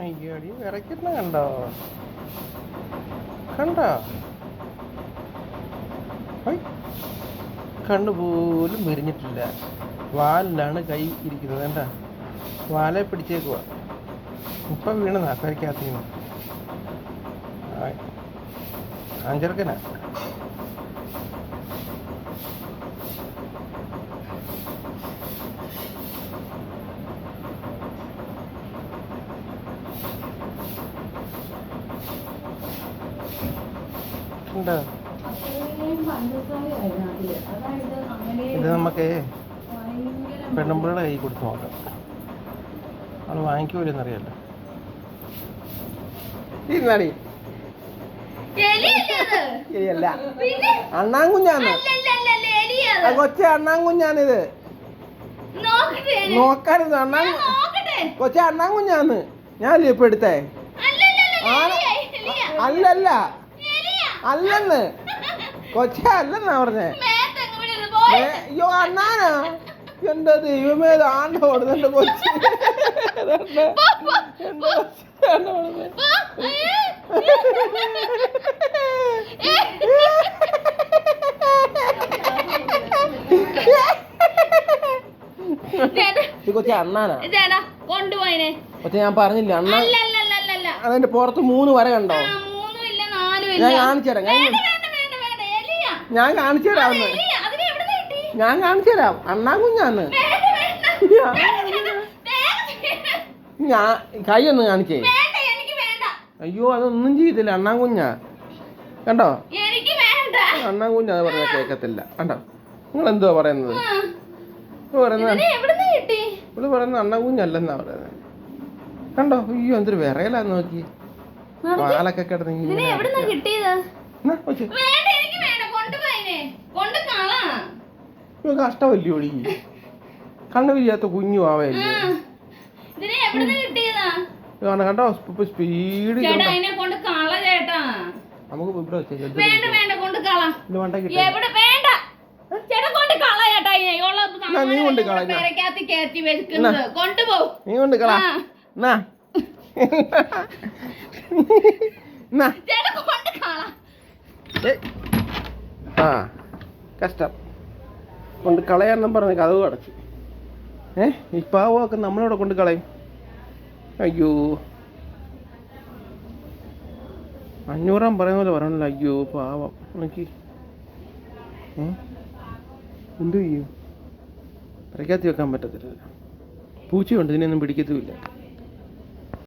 അയ്യോടി വിറയ്ക്കുന്ന കണ്ടോ കണ്ടോ? കണ്ണുപോലും വിരിഞ്ഞിട്ടില്ല. വാലിലാണ് കൈ ഇരിക്കുന്നത്. കണ്ട വാലെ പിടിച്ചേക്കുക. ഇപ്പം വീണതാ കരയ്ക്കകത്തിന്ന്. ആഞ്ചെറുക്കനാ. ഉണ്ടോ? ഇത് നമുക്ക് പെണ്ണുമ്പിളുടെ കൈ കൊടുത്ത് നോക്കാം. അവൾ വാങ്ങിക്കൂലെന്നറിയാലോ. ഇരുന്നാടി. ശരിയല്ല, അണ്ണാൻകുഞ്ഞാന്ന്. കൊച്ചെ അണ്ണാൻകുഞ്ഞാണിത്. നോക്കാനിത് കൊച്ചെ അണ്ണാൻകുഞ്ഞാന്ന്. ഞാനല്ലേ ഇപ്പൊ എടുത്തേ? അല്ലല്ല അല്ലെന്ന് കൊച്ച അല്ലെന്നാ പറഞ്ഞേ. അയ്യോ അണ്ണാനാ. എന്റെ ദൈവമേ, ആണ്ട ഓടുന്നുണ്ട് കൊച്ചി. കൊച്ചി അണ്ണാനാ കൊച്ചി. ഞാൻ പറഞ്ഞില്ല അണ്ണ. അതിന്റെ പുറത്ത് 3 വര കണ്ടോ? ഞാൻ കാണിച്ചു തരാം. ഞാൻ കാണിച്ചു തരാം. ഞാൻ കാണിച്ചു തരാം. അണ്ണാൻകുഞ്ഞാന്ന്. ഞാൻ കൈ ഒന്ന് കാണിച്ചേ. അയ്യോ അതൊന്നും ചെയ്തില്ല. അണ്ണാൻകുഞ്ഞാ കണ്ടോ? അണ്ണാൻകുഞ്ഞാ പറഞ്ഞ കേക്കത്തില്ല. കണ്ടോ? നിങ്ങൾ എന്തുവാ പറയുന്നത്? ഇവള് പറയുന്നത് അണ്ണാൻകുഞ്ഞല്ലെന്നാ പറയുന്നത്. കണ്ടോ? അയ്യോ എന്തൊരു വിറയലാന്ന് നോക്കി. പാലൊക്കെ കിടന്ന് കഷ്ടമല്ലേ ഒഴി. കണ്ണു വിരിയാത്ത കുഞ്ഞു ആവല്ലേ. കണ്ടോ സ്പീഡ്. നമുക്ക് ഇവിടെ നീ കൊണ്ട് കള. നീ കൊണ്ട് കള. ആ കഷ്ടം കൊണ്ട് കളയാന്നും പറഞ്ഞ കഥവ് അടച്ചു. ഈ പാവമൊക്കെ നമ്മളിവിടെ കൊണ്ട് കളയും. അയ്യോ 500 പറയുന്ന പോലെ പറയണല്ലോ. അയ്യോ പാവം. നോക്കി എന്തു ചെയ്യും? പെരയ്ക്കകത്ത് വെക്കാൻ പറ്റത്തില്ല. പൂച്ചയുണ്ട്, ഇതിനൊന്നും പിടിക്കത്തുമില്ല.